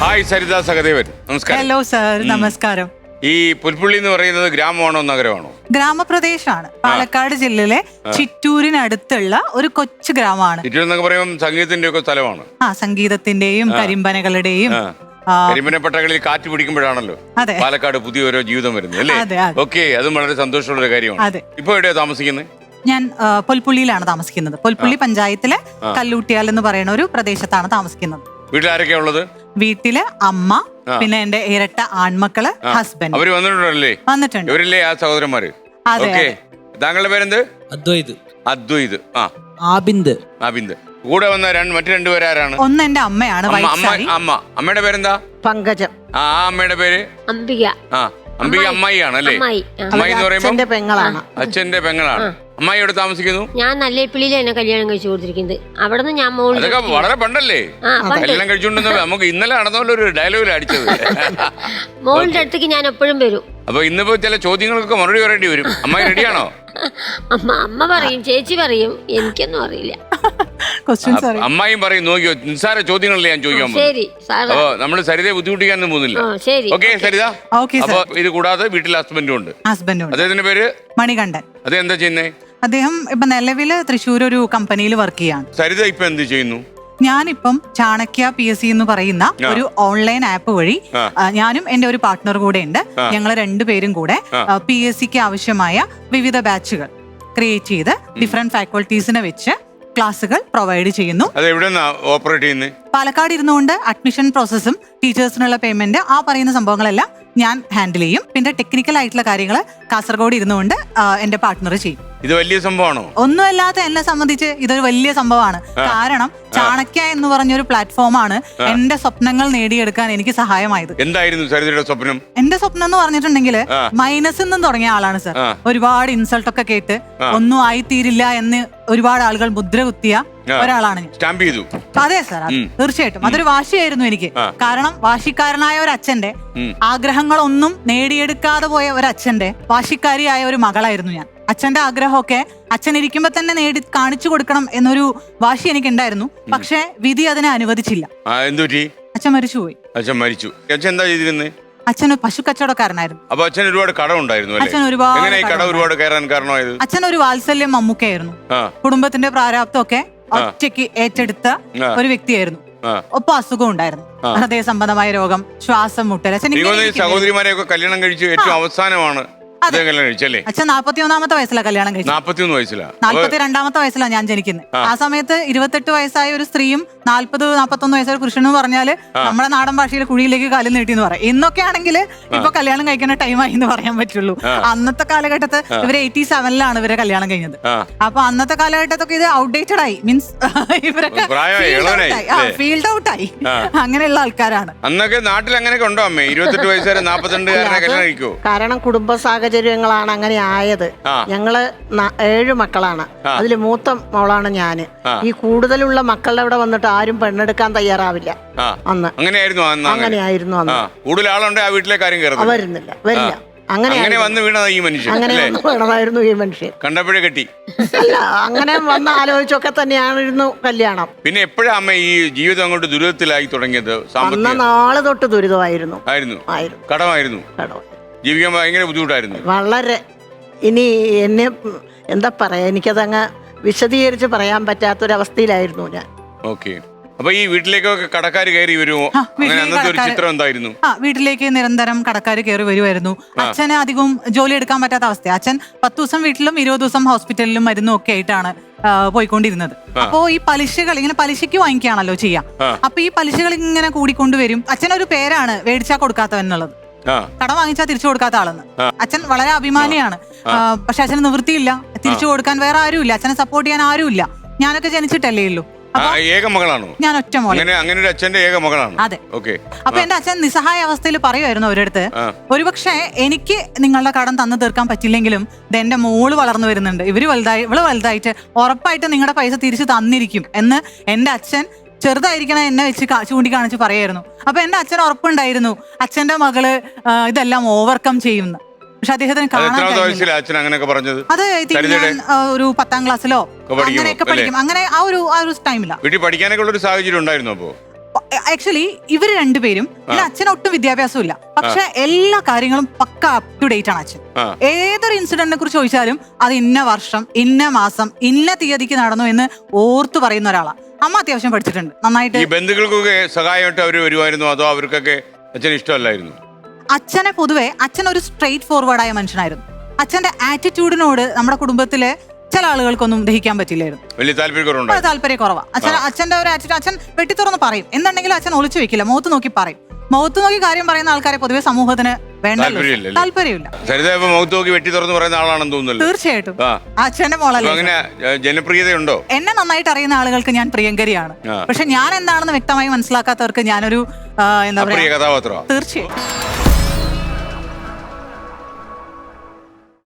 Hi Saritha Sahadevan, നമസ്കാരം. Hello sir, നമസ്കാരം. ഈ പുൽപ്പള്ളി എന്ന് പറയുന്നത് ഗ്രാമമാണോ നഗരമാണോ? ഗ്രാമപ്രദേശമാണ്. പാലക്കാട് ജില്ലയിലെ ചിറ്റൂരിനടുത്തുള്ള ഒരു കൊച്ചു ഗ്രാമമാണ്. ചിറ്റൂർ എന്നൊക്കെ പറയുമ്പോൾ സംഗീതത്തിന്റെ ഒക്കെ സ്ഥലമാണ്. സംഗീതത്തിന്റെയും കരിമ്പനകളുടെയും കരിമ്പനപ്പട്ടകളിൽ കാറ്റ് പിടിക്കുമ്പോഴാണല്ലോ പാലക്കാട് പുതിയ ഓരോ ജീവിതം വരുന്നത് അല്ലേ? ഓക്കെ, അതും വളരെ സന്തോഷമുള്ള ഒരു കാര്യമാണ്. ഇപ്പൊ എവിടെയാ താമസിക്കുന്നത്? ഞാൻ പൊൽപ്പുള്ളിയിലാണ് താമസിക്കുന്നത്. പൊൽപ്പുള്ളി പഞ്ചായത്തിലെ കല്ലൂട്ടിയാൽ എന്ന് പറയുന്ന ഒരു പ്രദേശത്താണ് താമസിക്കുന്നത്. വീട്ടിൽ ആരൊക്കെയാ ഉള്ളത്? വീട്ടില് അമ്മ, പിന്നെ എന്റെ ഇരട്ട ആൺമക്കള്, ഹസ്ബൻഡ്. അവര് വന്നിട്ടുണ്ടല്ലേ? വന്നിട്ടുണ്ട്. ഇവരില്ലേ ആ സഹോദരന്മാര്? അതെ. താങ്കളുടെ പേരെന്ത്? അദ്വൈത്. അദ്വൈത്. ആബിന്ദ്. ആബിന്ദ്. കൂടെ വന്ന മറ്റു രണ്ടുപേരാരാണ്? ഒന്ന് എന്റെ അമ്മയാണ്. അമ്മയുടെ പേരെന്താ? പങ്കജം. ആ അമ്മയുടെ പേര് അംബിക. അംബിക അമ്മായിയാണ് അല്ലേ? അമ്മായി എന്ന് പറയുമ്പോ പെങ്ങളാണ്. അച്ഛന്റെ പെങ്ങളാണ്. അമ്മായി എവിടെ താമസിക്കുന്നു? ഞാൻ നല്ലേപ്പിള്ളിയിൽ എന്നെ കല്യാണം കഴിച്ചു കൊടുത്തിരിക്കുന്നത്. അവിടെ നിന്ന് ഞാൻ അതൊക്കെ വളരെ പണ്ടല്ലേ കല്യാണം കഴിച്ചുകൊണ്ടിരുന്ന നമുക്ക് ഇന്നലെ നടന്നപോലെ ഒരു ഡയലോഗിൽ അടിച്ചത്. മോളുടെ അടുത്തേക്ക് ഞാൻ എപ്പോഴും വരും. അപ്പൊ ഇന്നിപ്പോ ചില ചോദ്യങ്ങൾക്ക് മറുപടി പറയേണ്ടി വരും. അമ്മായി റെഡിയാണോ? അമ്മ പറയും, ചേച്ചി പറയും, എനിക്കൊന്നും അറിയില്ല. അമ്മായും പറയും, നോക്കിയോ നിസ്സാര ചോദ്യങ്ങളല്ലേ ഞാൻ ചോദിക്കാൻ പോകുന്നത്. അപ്പൊ നമ്മള് സരിതയെ ബുദ്ധിമുട്ടിക്കാനൊന്നും പോകുന്നില്ല. ഓക്കെ സരിത. അപ്പൊ ഇത് കൂടാതെ വീട്ടിൽ ഹസ്ബൻഡും ഉണ്ട്. അദ്ദേഹത്തിന്റെ പേര് മണികണ്ഠൻ. അതെന്താ ചെയ്യുന്നേ? അദ്ദേഹം ഇപ്പൊ നിലവില് തൃശ്ശൂർ ഒരു കമ്പനിയിൽ വർക്ക് ചെയ്യാണ്. സരിത ഇപ്പൊ എന്ത് ചെയ്യുന്നു? ഞാനിപ്പം ചാണക്യ PSC എന്ന് പറയുന്ന ഒരു ഓൺലൈൻ ആപ്പ് വഴി ഞാനും എന്റെ ഒരു പാർട്ട്ണർ കൂടെ ഉണ്ട്. ഞങ്ങൾ രണ്ടുപേരും കൂടെ PSCക്ക് ആവശ്യമായ വിവിധ ബാച്ചുകൾ ക്രിയേറ്റ് ചെയ്ത് ഡിഫറെന്റ് ഫാക്കൽറ്റീസിനെ വെച്ച് ക്ലാസുകൾ പ്രൊവൈഡ് ചെയ്യുന്നു. പാലക്കാട് ഇരുന്നുകൊണ്ട് അഡ്മിഷൻ പ്രോസസ്സും ടീച്ചേഴ്സിനുള്ള പേയ്മെന്റ് ആ പറയുന്ന സംഭവങ്ങളെല്ലാം ഞാൻ ഹാൻഡിൽ ചെയ്യും. പിന്നെ ടെക്നിക്കൽ ആയിട്ടുള്ള കാര്യങ്ങൾ കാസർഗോഡ് ഇരുന്നുകൊണ്ട് എന്റെ പാർട്ട്ണർ ചെയ്യും. ഇത് വലിയ സംഭവമാണോ? ഒന്നുമല്ലാത്ത എന്നെ സംബന്ധിച്ച് ഇതൊരു വലിയ സംഭവമാണ്. കാരണം ചാണക്യ എന്ന് പറഞ്ഞൊരു പ്ലാറ്റ്ഫോമാണ് എന്റെ സ്വപ്നങ്ങൾ നേടിയെടുക്കാൻ എനിക്ക് സഹായമായത്. എന്തായിരുന്നു സരിതയുടെ സ്വപ്നം? എന്റെ സ്വപ്നം എന്ന് പറഞ്ഞിട്ടുണ്ടെങ്കിൽ മൈനസിൽ നിന്നും തുടങ്ങിയ ആളാണ് സർ. ഒരുപാട് ഇൻസൾട്ട് ഒക്കെ കേട്ട് ഒന്നും ആയിത്തീരില്ല എന്ന് ഒരുപാട് ആളുകൾ മുദ്ര കുത്തിയ ഒരാളാണ് ഞാൻ. അതെ സർ, തീർച്ചയായിട്ടും അതൊരു വാശിയായിരുന്നു എനിക്ക്. കാരണം വാശിക്കാരനായ ഒരു അച്ഛന്റെ ആഗ്രഹങ്ങളൊന്നും നേടിയെടുക്കാതെ പോയ ഒരു അച്ഛന്റെ വാശിക്കാരിയായ ഒരു മകളായിരുന്നു ഞാൻ. അച്ഛന്റെ ആഗ്രഹമൊക്കെ അച്ഛൻ ഇരിക്കുമ്പോ തന്നെ നേടി കാണിച്ചു കൊടുക്കണം എന്നൊരു വാശി എനിക്കുണ്ടായിരുന്നു. പക്ഷെ വിധി അതിനെ അനുവദിച്ചില്ല. അച്ഛൻ മരിച്ചുപോയി. അച്ഛൻ പശു കച്ചവടക്കാരനായിരുന്നു. അച്ഛൻ ഒരുപാട് കടം ഉണ്ടായിരുന്നു. അച്ഛൻ ഒരു വാത്സല്യം മമ്മൂക്കയായിരുന്നു. കുടുംബത്തിന്റെ പ്രാരാബ്ദമൊക്കെ ഒറ്റയ്ക്ക് ഏറ്റെടുത്ത ഒരു വ്യക്തിയായിരുന്നു. ഒപ്പം അസുഖം ഉണ്ടായിരുന്നു, ഹൃദയ സംബന്ധമായ രോഗം, ശ്വാസം മുട്ടൽ. സഹോദരിമാരെയൊക്കെ കല്യാണം കഴിച്ചു ഏറ്റവും അവസാനമാണ് അച്ഛൻ 41-ാമത്തെ വയസ്സിലാണ് കല്യാണം കഴിച്ചത്. 42-ാമത്തെ വയസ്സിലാണ് ഞാൻ ജനിക്കുന്നത്. ആ സമയത്ത് 28 വയസ്സായ ഒരു സ്ത്രീയും 40-41 വയസ്സായ പുരുഷനും പറഞ്ഞാല് നമ്മുടെ നാടൻ ഭാഷയിൽ കുഴിയിലേക്ക് കാലിൽ നീട്ടി എന്ന് പറയും. ഇന്നൊക്കെ ആണെങ്കിൽ ഇപ്പൊ കല്യാണം കഴിക്കുന്ന ടൈമായി എന്ന് പറയാൻ പറ്റുള്ളൂ. അന്നത്തെ കാലഘട്ടത്ത് ഇവര് 87-ലാണ് ഇവരെ കല്യാണം കഴിഞ്ഞത്. അപ്പൊ അന്നത്തെ കാലഘട്ടത്തൊക്കെ ഇത് ഔട്ട്ഡേറ്റഡ് ആയി, മീൻസ് ഇവരൊക്കെ ഫീൽഡ് ഔട്ട് ആയി. അങ്ങനെയുള്ള ആൾക്കാരാണ്. അന്നൊക്കെ നാട്ടിൽ അങ്ങനെയൊക്കെ ഉണ്ടോ അമ്മേ? 28 വയസ്സുവരെ 42-കാരനെ കല്യാണം കഴിക്കോ? കാരണം കുടുംബ സാഹചര്യങ്ങളാണ് അങ്ങനെ ആയത്. ഞങ്ങള് 7 മക്കളാണ്. അതിൽ മൂത്ത മോളാണ് ഞാന്. ഈ കൂടുതലുള്ള മക്കളുടെ അവിടെ വന്നിട്ട് ആരും പെണ്ണെടുക്കാൻ തയ്യാറാവില്ല. അന്ന് അങ്ങനെയായിരുന്നു അന്ന്. കൂടുതൽ ആളുണ്ട് ആ വീട്ടിലെ കാര്യം വരുന്നില്ല, വരില്ല. അങ്ങനെ വന്ന് വീണതാ ഈ മനുഷ്യൻ. വീണതായിരുന്നു ഈ മനുഷ്യൻ. കണ്ടപ്പോഴേ കെട്ടി അല്ല, അങ്ങനെ വന്ന് ആലോചിച്ചൊക്കെ തന്നെയായിരുന്നു കല്യാണം. പിന്നെ എപ്പോഴാ അമ്മ ഈ ജീവിതം അങ്ങോട്ട് ദുരിതത്തിലായി തുടങ്ങിയത്? അന്ന നാളെ തൊട്ട് ദുരിതമായിരുന്നു. കടമായിരുന്നു. ജീവിക്കാൻ ഭയങ്കര ബുദ്ധിമുട്ടായിരുന്നു. വളരെ. ഇനി എന്നെ എന്താ പറയാ, എനിക്കതങ്ങ് വിശദീകരിച്ച് പറയാൻ പറ്റാത്തൊരവസ്ഥയിലായിരുന്നു ഞാൻ. ഓക്കെ. അപ്പൊ ഈ വീട്ടിലേക്കൊക്കെ കടക്കാർ കയറി വരുമോ? അന്നത്തെ ഒരു ചിത്രം എന്തായിരുന്നു? വീട്ടിലേക്ക് നിരന്തരം കടക്കാർ കയറി വരുമായിരുന്നു. അച്ഛന് അധികവും ജോലി എടുക്കാൻ പറ്റാത്ത അവസ്ഥ. അച്ഛൻ 10 ദിവസം വീട്ടിലും 20 ദിവസം ഹോസ്പിറ്റലിലും മരുന്നും ഒക്കെ ആയിട്ടാണ് പോയിക്കൊണ്ടിരുന്നത്. അപ്പോ ഈ പലിശകൾ ഇങ്ങനെ പലിശയ്ക്ക് വാങ്ങിക്കുകയാണല്ലോ ചെയ്യാം. അപ്പൊ ഈ പലിശകൾ ഇങ്ങനെ കൂടിക്കൊണ്ടുവരും. അച്ഛനൊരു പേരാണ് വേടിച്ചാ കൊടുക്കാത്തവൻ എന്നുള്ളത്. കടം വാങ്ങിച്ചാൽ തിരിച്ചു കൊടുക്കാത്ത ആളെന്ന്. അച്ഛൻ വളരെ അഭിമാനിയാണ്. പക്ഷെ അച്ഛന് നിവൃത്തിയില്ല, തിരിച്ചു കൊടുക്കാൻ വേറെ ആരുമില്ല, അച്ഛനെ സപ്പോർട്ട് ചെയ്യാൻ ആരുമില്ല. ഞാനൊക്കെ ജനിച്ചിട്ടല്ലേ ഉള്ളൂ. ഞാൻ ഒറ്റ മോളെ. അതെ. അപ്പൊ എന്റെ അച്ഛൻ നിസ്സഹായ അവസ്ഥയിൽ പറയുമായിരുന്നു അവരടുത്ത്, ഒരുപക്ഷെ എനിക്ക് നിങ്ങളുടെ കടം തന്നു തീർക്കാൻ പറ്റില്ലെങ്കിലും എന്റെ മോള് വളർന്നു വരുന്നുണ്ട്, ഇവള് വലുതായിട്ട് ഉറപ്പായിട്ട് നിങ്ങളുടെ പൈസ തിരിച്ചു തന്നിരിക്കും എന്ന് എന്റെ അച്ഛൻ ചെറുതായിരിക്കണ എന്നെ വെച്ച് ചൂണ്ടിക്കാണിച്ച് പറയായിരുന്നു. അപ്പൊ എന്റെ അച്ഛൻ ഉറപ്പുണ്ടായിരുന്നു അച്ഛന്റെ മകള് ഇതെല്ലാം ഓവർകം ചെയ്യുന്നു. പക്ഷെ അദ്ദേഹത്തിന് അത് ഒരു 10ാം ക്ലാസ്സിലോ അങ്ങനെയൊക്കെ പഠിക്കും. അങ്ങനെ ആ ഒരു ടൈമില്ല. വീട്ടിൽ പഠിക്കാനൊക്കെ ഉള്ള ഒരു സാഹചര്യം ഉണ്ടായിരുന്നു. അപ്പോ ആക്ച്വലി ഇവര് രണ്ടുപേരും പിന്നെ അച്ഛന് ഒട്ടും വിദ്യാഭ്യാസം ഇല്ല, പക്ഷെ എല്ലാ കാര്യങ്ങളും പക്ക അപ് ടു ഡേറ്റ് ആണ് അച്ഛൻ. ഏതൊരു ഇൻസിഡന്റിനെ കുറിച്ച് ചോദിച്ചാലും അത് ഇന്ന വർഷം, ഇന്ന മാസം, ഇന്ന തീയതിക്ക് നടന്നു എന്ന് ഓർത്തു പറയുന്ന ഒരാളാണ്. അമ്മ അത്യാവശ്യം പഠിച്ചിട്ടുണ്ട് നന്നായിട്ട്. ഈ ബന്ധുക്കൾക്കൊക്കെ സഹായമായിട്ട് അവർ വരുമായിരുന്നു, അതോ അവർക്കൊക്കെ അച്ഛന് ഇഷ്ടമല്ലായിരുന്നു? അച്ഛനെ പൊതുവെ അച്ഛൻ ഒരു സ്ട്രെയിറ്റ് ഫോർവേഡായ മനുഷ്യനായിരുന്നു. അച്ഛന്റെ ആറ്റിറ്റ്യൂഡിനോട് നമ്മുടെ കുടുംബത്തിലെ ചില ആളുകൾക്കൊന്നും ദഹിക്കാൻ പറ്റില്ലായിരുന്നു. വലിയ താല്പര്യക്കുറവാ. അച്ഛന്റെ ഒരു ആറ്റിറ്റ്യൂഡ് അച്ഛൻ വെട്ടിത്തുറന്ന് പറയും. എന്തുണ്ടെങ്കിലും അച്ഛൻ ഒളിച്ചു വെക്കില്ല, മുഖത്ത് നോക്കി പറയും. മുഖത്ത് നോക്കി കാര്യം പറയുന്ന ആൾക്കാരെ പൊതുവെ സമൂഹത്തിന് താല്പര്യമില്ല. തീർച്ചയായിട്ടും അച്ഛന്റെ മോളല്ലേ. ജനപ്രിയതയുണ്ടോ? എന്നെ നന്നായിട്ട് അറിയുന്ന ആളുകൾക്ക് ഞാൻ പ്രിയങ്കരിയാണ്. പക്ഷെ ഞാൻ എന്താണെന്ന് വ്യക്തമായി മനസ്സിലാക്കാത്തവർക്ക് ഞാനൊരു എന്താ പറയാ, തീർച്ചയായും.